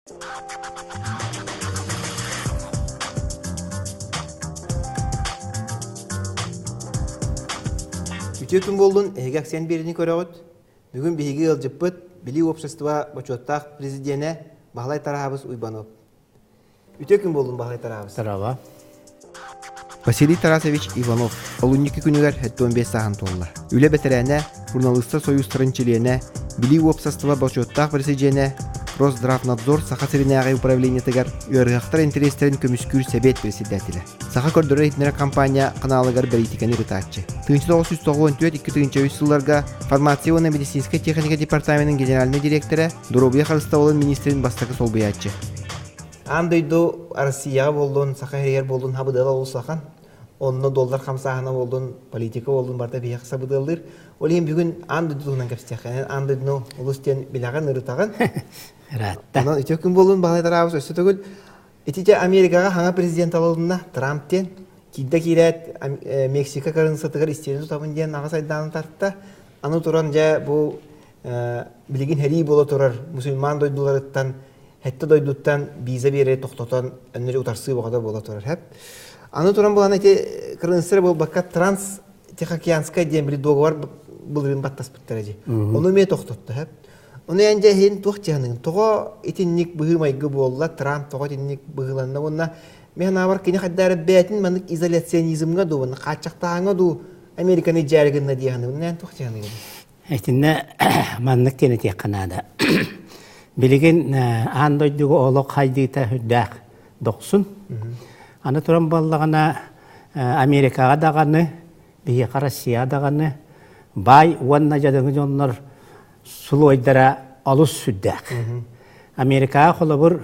Үтө күн болдун эгек сен берини көрөгөт. Бүгүн биһиги ылжыппыт Били общество бочоттак президиене Бахлай Тарабыз Уйбанов. Үтө күн болдун Бахлай Тарабыз. Тарава. Василий Тарасович Иванов, олунники күнүгер 15 сахан толла. Үле бетерене, журналистер союз тырынчылыене, Били общество бочоттак президиене, Росздравнадзор Саха-Сыринагай управление тегер үйөргақтар интерестерин көмүскүр себет председателе. Саха көрдөрө итнера компания каналыгар беритикени рытачы. 1994-2003 жылларга фармацияно-медицинская техника департаментinin генеральный директоры Дуробия Харыстауылын министрин бастакы солбуячы. Андойду Россия болдун, Саха херер болдун хабыдала олсахан, онно доллар хамсахана болдун, политика болдун барда бияқ сабыдалдыр. Олейін бүгін андойдуынан кәпстияқын, андойдуну улустен билаған ырытаған. Ратта. Онан үтө күн болдун Бахлай Тарабыз өссө төгүл. Этите Америкага хаңа президент алылдына Трамптен кидде кирет Мексика карынсатыгар истерин тутабын диен ага сайдааны тартта. Аны туран жа бу билигин хери боло турар мусульман дойдуларыттан хетте дойдуттан виза бере токтотон өннөрү утарсы богада боло турар хеп. Аны туран булан эти карынсыр бул бакка транс Тихоокеанская диен бир договор булрын баттаспыттар эже. Ону ме токтотту хеп. Оны энже хен туохчаның того итинник быгымайгы болла Трамп того итинник быгыланна онна мен авар кини хаддары бетин манык изоляционизмга ду оны качактааңа ду Американы жаргынна дияны онна туохчаның. Этинне маннык тене тек канада. Билигин андойдугу олок хайдыта хүддак доксун. Аны туран баллагана Америкага даганы, бияка Россия даганы бай уанна жадыңы жоннор сулойдара алус сүддәк. Америка холобур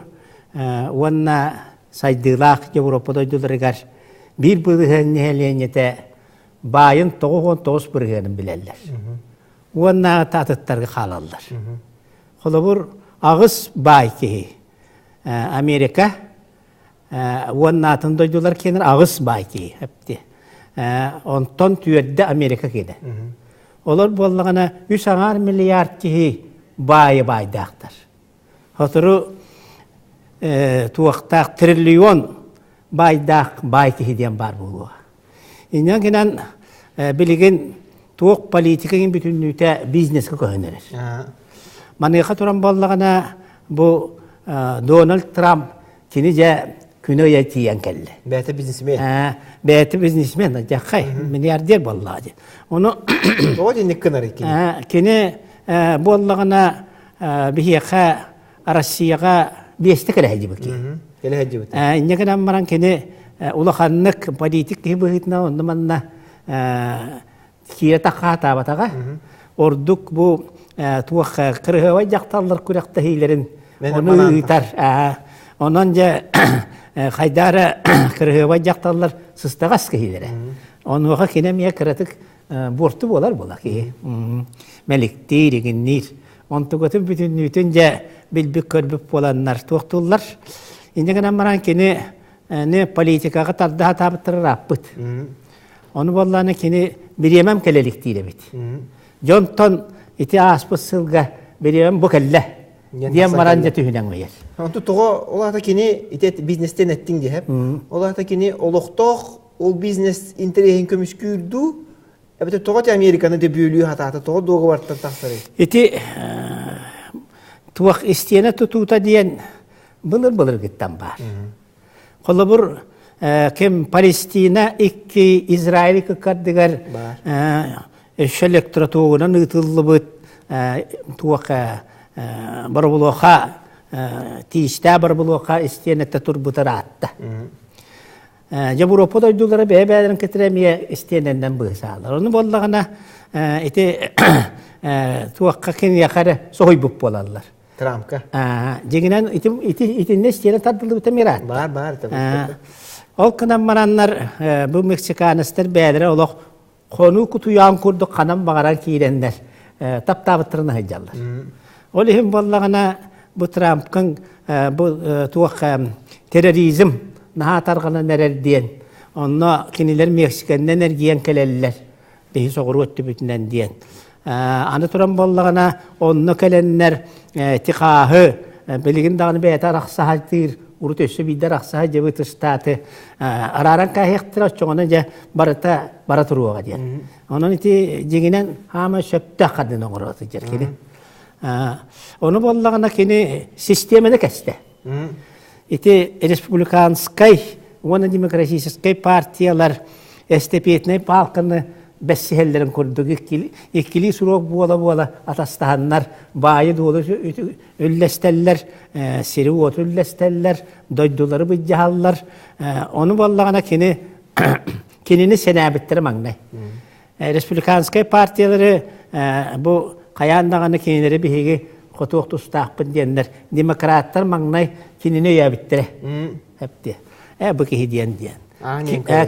уанна сайдылак Европада дуларыгар бир быгын нәленете байын 99 биргенин билеллер. Уанна татыттарга халаллар. Холобур агыс бай ки Америка уанна тындойдулар кенер агыс бай ки хепти. Онтон түйедде Америка кеде. Олар боллагана 3 миллиард ки бай-байдактар. Хотуру туактак триллион байдак бай ки ден бар болуа. Инен генен билигин туак политикагийн бүтүннүтэ бизнеске көһөнөрөр. Маныга туран боллагана бу Дональд Трамп кини же күнө ятиян келли. Бәте бизнесмен. Бәте бизнесмен жакай миллиардер боллады. Оны Того денег кынар экен. кини боллагана бихиха Россияга бесте келеди бики. Келеди бит. Иннегенен маран кини улаханнык политик кибыйтна ондаманна кие таката батага. Ордук бу туах кырыгы жакталлар күрәктә хилерин. Оны үтәр. Онан же хайдара кырыгы жакталлар сыстагас килере. Онуга кинемия кратык борту болар ки. Меликтер дигеннир. Онтугатын бүтүннүтүн же билбик көрбүп боланнар токтуллар. Индеген маран кини не политикага тарда табыттыраппыт. Оны болланы кини биремем келеликтире бит. Жонтон ити аспысылга биремем букелле. Дием маран же түһүнәң мыйыр. Онту того оларда кини итет бизнестен эттиң ди хеп. Оларда кини олоктох ол бизнес интереген көмүскүрдү. Эбете того Американы да бөлүү хатата того договорттан тахсары. Ити туак истене тутута диен былыр гиттан бар. Колобур кем Палестина икки Израиль кырдыгар электротугунан ытыллыбыт туака барбулоха тииште барбулоха истенетте турбутаратта. Европада дулары бәбәдән кетремия истенендән бысалар. Оны боллагана ите туакка кен якары сойбуп болалар. Трампка. Дегенен ите нестене тадылы битемират. Бар Ол кынан мараннар бу мексиканыстар бәдәре олох кону кутуян курду канам багаран кирендер. Таптабыттырны хаҗаллар. Ол һәм боллагана бу Трампкын бу туакка терроризм наһатарганы нерердиен. Онно кинилер Мексикандан энергиян келеллер. Беһи согыру өттү бүтүнен диен. Аны туран боллагана онно келеннер тихахы белигин дагы бета рахсахатыр урут өссө бидер рахсаха жебы тыстаты араран кахектер чоңона же бара туруга дияр. Онон ити жигинен хама сөптө кадын оңороты жеркени. Onu bolлагана кини системаны кесте. Ити республиканскай, оны демократической партиялар эстепетный палканы бәссихеллерин көрдүк иккили сурок буола атастаганнар баайы долу үллестеллер сири от үллестеллер дойдулары быджахаллар оны боллагана кинини сенабиттер маңнай республиканскай партиялары бу каяндаганы кинилери биһиги хотуок тустаакпын диеннер демократтар маңнай кинини өйәбиттере хепти бу киһи диен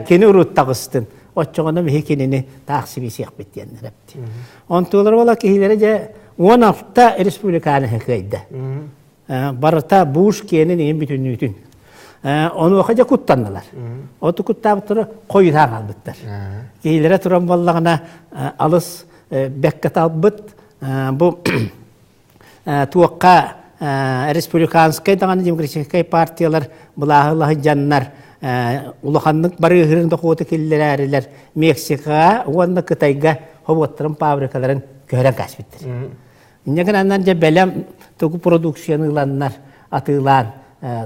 кини уруттагыстын Отчоғына мехе кенені тақсиби сияқ беттенер әпті. Онтуылар ола кейлері же 16 республиканы хекейді. Барыта буш кенін ең бүтін үтін. Оны оқа же құттандылар. Оты құттабы тұры қойытаң албыттар. Кейлері тұран болағына алыс бәккет албыт. Бұл туаққа республиканскай дағаны демократическай партиялар бұлағы жаннар улаханнык бары хырында хоты келләрләр Мексика, уанна Кытайга хоботтырын фабрикаларын көрән каспиттер. Иннеген аннан же белем току продукцияныланнар атылан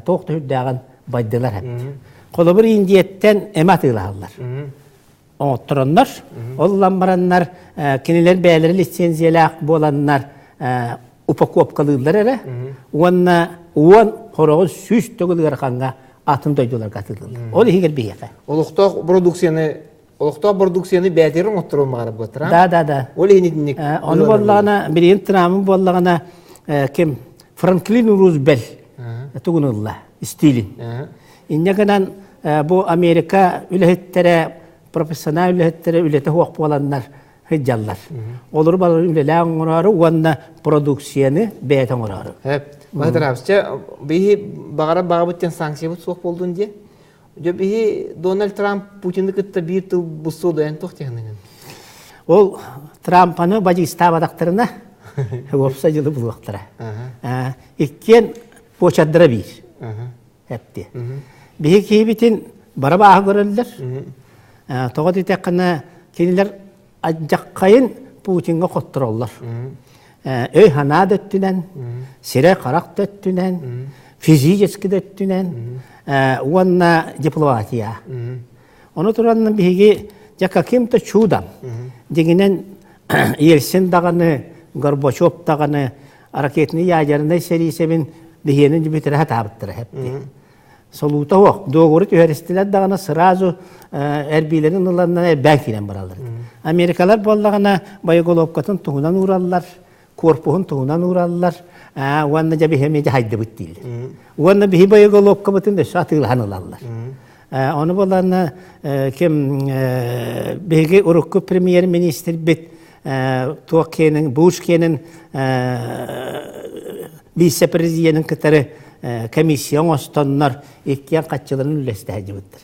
тоқты хүддәгән байдылар хәп. Колобыр Индияттен эм атылалар. Оттыраннар, олламараннар, кинелер бәйләре лицензиялак боланнар упаковкалылар әле. Уанна хорогы сүз төгүлгәр ханга атым дойдулар катылдылар. Ол егер бейеқе. Олықтақ продукцияны бәдерін оттырылмағары бұтыра? Да. Ол егер Оны болағына, бірейін тұрамын болағына кем Франклин Рузвельт тұғынылла, стилин. Иннегінен бұл Америка үліхеттері, профессионал үліхеттері үлеті хоқ боланlar hıcallar. Olur balır üleler oğrarı, onunla produksiyonu beyten oğrarı. Evet. Bahadır abisçe, bihi bağıra bitten sanksiya bu soğuk olduğun diye. Bihi Donald Trump Putin'de kıtta bir tıl bu soğudu en toh tekniğin. Ol Trump'ını bacı istabadaktırına opsa yılı bulaktıra. İkken poçaddıra bir. Hepti. Bihi ki bitin bara bağı görürler. Toğut itekine keniler Accakkayın Putin'e kottururlar. Öy hana döttünen, sire karak döttünen, fiziğeski döttünen, onunla diplomatiya. Onu turanın bir jaka kimte çuğdan. Deginen Yeltsin dağını, Gorbachev dağını, hareketini yayarında serisemin diyenin gibi rahat abıttır hepti. Soluta o. Doğru tüheristler dağına sırazı erbilerin ılarından belkiyle baralar. Amerikalar bollağına Bayogolovkatın tuğunan uğrarlar, korpuğun tuğunan uğrarlar. Onunla da bir hemece haydi bittiler. Onunla bir Bayogolovka bütün de şatıl hanılarlar. Onu bollağına kim bir urukku premier minister bit Tuğke'nin, Bushke'nin vice-prezidenin kıtarı komisyon ostanlar ikkiyan kaççıların ülleste hacıbıttır.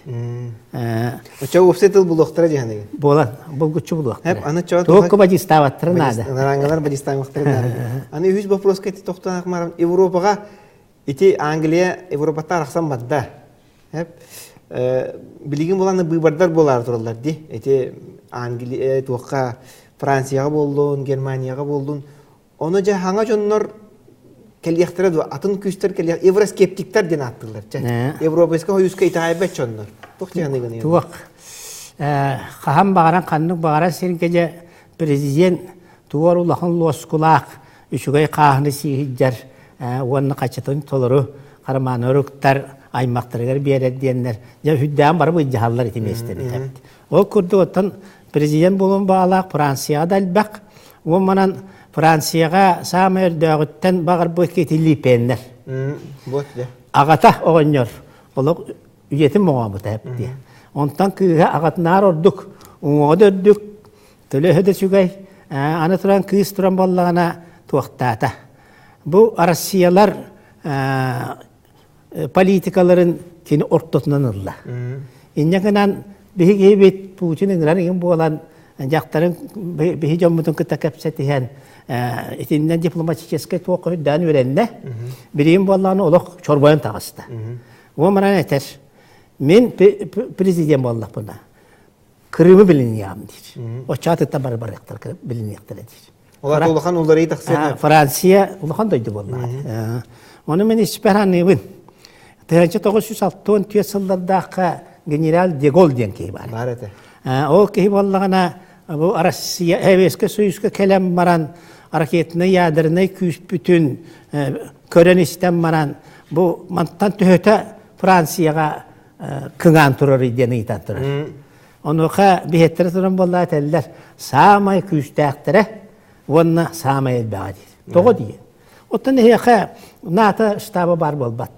Çoğu ofsetıl buluqtıra cihane. Bolan, bulguçu buluqtıra. Hep ana çoğu Toğu bacıstavattırı nada. Narangalar bacıstavattırı nada. Ana yüz bapros keti toxtanak maram Evropaga iti Angliya Evropa'ta araqsan madda. Hep biligin bolanı bıybardar bolar turallar di. Iti Angliya tuqa Fransiyaya boldun, Germaniyaga boldun. Onu ja hanga jonlar keliyaktıra da atın küster keliyak evroskeptikler den attılar. Evropaska hoyuska itaibet çonlar. Toxtiyane gani. Tuaq. Qaham bağıran qanlık bağıran senin gece prezident tuvar ulaqın loskulaq üçügay qahını sihiccar onu qaçatın toluru qarmanırıqtar aymaqtırıgar bir yere diyenler. Ya hüddağın barı bu icahallar itimesteni. O kurdu otan prezident bulun bağlaq Fransiyaya da elbaq. O manan Fransiyaya samir dağıttan bağır bu ketili penler. Ağata oğunyor. Olaq üyetim muğabıta hep diye. Ondan kıha ağatnar orduk. Onu dördük. Tülühü de çügay. Ana turan kıyız turan ballağına tuğaktata. Bu Arasiyalar politikaların kini ortotunanırlar. İnnekinden bir gibi Putin'in rarın bu olan жақтарын бихи жоммутун кыта кепсетиһен итиннен дипломатический туокуйдан үренне бирим болланы олох чорбойын тагыста. О маран этер. Мен президент боллак буна. Крымы билиньям дир. О чатыта бар-бар яктар билиньяктар дир. Олар улахан улары тахсыр. Франция улахан дойду боллады. Оны мен испераныбын. 1960 жылдардағы генерал Дегол ден кей бар. Бар эте. Ол кей боллағана bu Россия Эвеске Союзга келем маран ракетны ядерны күш бүтүн көрөн истем маран бу мантан төһөтө Францияга кыган турар иден ыйтан турар. Онуха бихеттер туран болла теллер самай күштәктәре вонна самай бади. Того дие. Оттан хеха ната штабы бар болбат.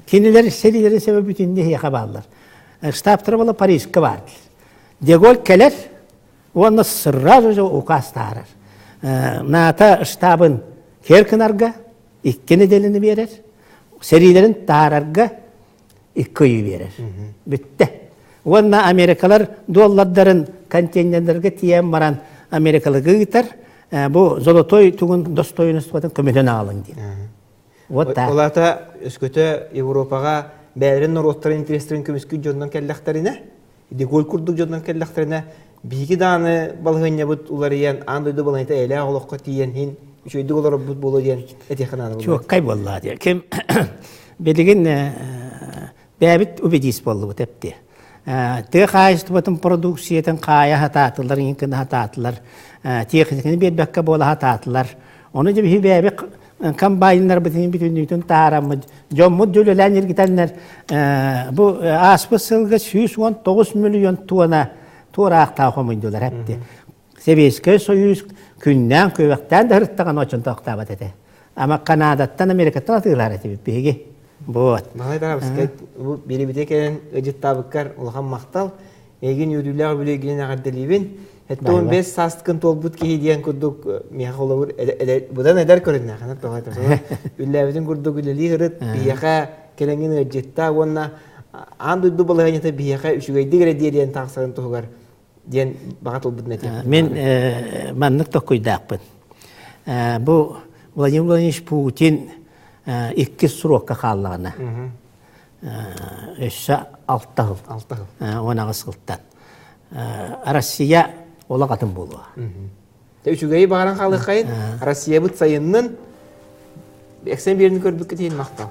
Кинилер селилери себеби бүтүндө хеха барлар. Штабтар бола Парижга барды. Деголь келер, он сразу же указ тарар. Ната штабын керкинарга, икки неделini берер, серилерин тарарга икки үй берер. Бүтті. Онна америкалар доллардарын контейнерлерге тиен маран америкалыгы гитар, bu золотой тугун достоинствотын көмөлөн алын дейін. Олата өскөтө Европага бәрін роттарын интерестерин көміскүн жондан кәлләқтарына, Дегол курдук жондан кәлләқтарына, биги даны балғыня бұд уларыян, андойды балайта әлі ағылыққа тиен хин, үшөйді олар бұд болу дейін әтеқананы болды. Çok kay bolla diye. Kim belirgin bäbit ubedis bollu tepti. Te kayıst batın produksiyeten kaya hatatılar, inkin hatatılar, teknikini bir bakka bola hatatılar. Onu gibi bir bäbik kambayınlar bütün taramı, jommud jölölenir gidenler bu aspısılgı 119 milyon tuana tuğraq tağımındılar hepti. Sebeske Soyuz künden kövekten de hırttağın oçun toqtabat ete. Ama Kanada'dan Amerika'dan atırlar ete bipegi. Bu. Malay tarafı bu biri biteken öcet tabıkkar olahan maqtal. Egin yürüyler bile gelen ağırdelibin. Hatta 15 sastkın tolbut ki diyen kurduk miyak olur. Budan eder körünne. Kanat doğay tarafı. Üllevitin kurduk üleli hırıt. Biyaka kelengin öcetta. Onna andu dubalayanyata biyaka üşügeydi gire diyen taqsarın toğugar. Diyen bağa tolbut nete. Men manlık tokuydaqpın. Bu Vladimir Vladimirovich Putin ikki surokka qallağına. Össä 6 yıl. 6 yıl. Ona qısqılttan. Россия ola qatın boluğa. Üçügeyi bağıran qalıq qayın, Россия бұт sayınının eksen birini kördük deyin maqtal.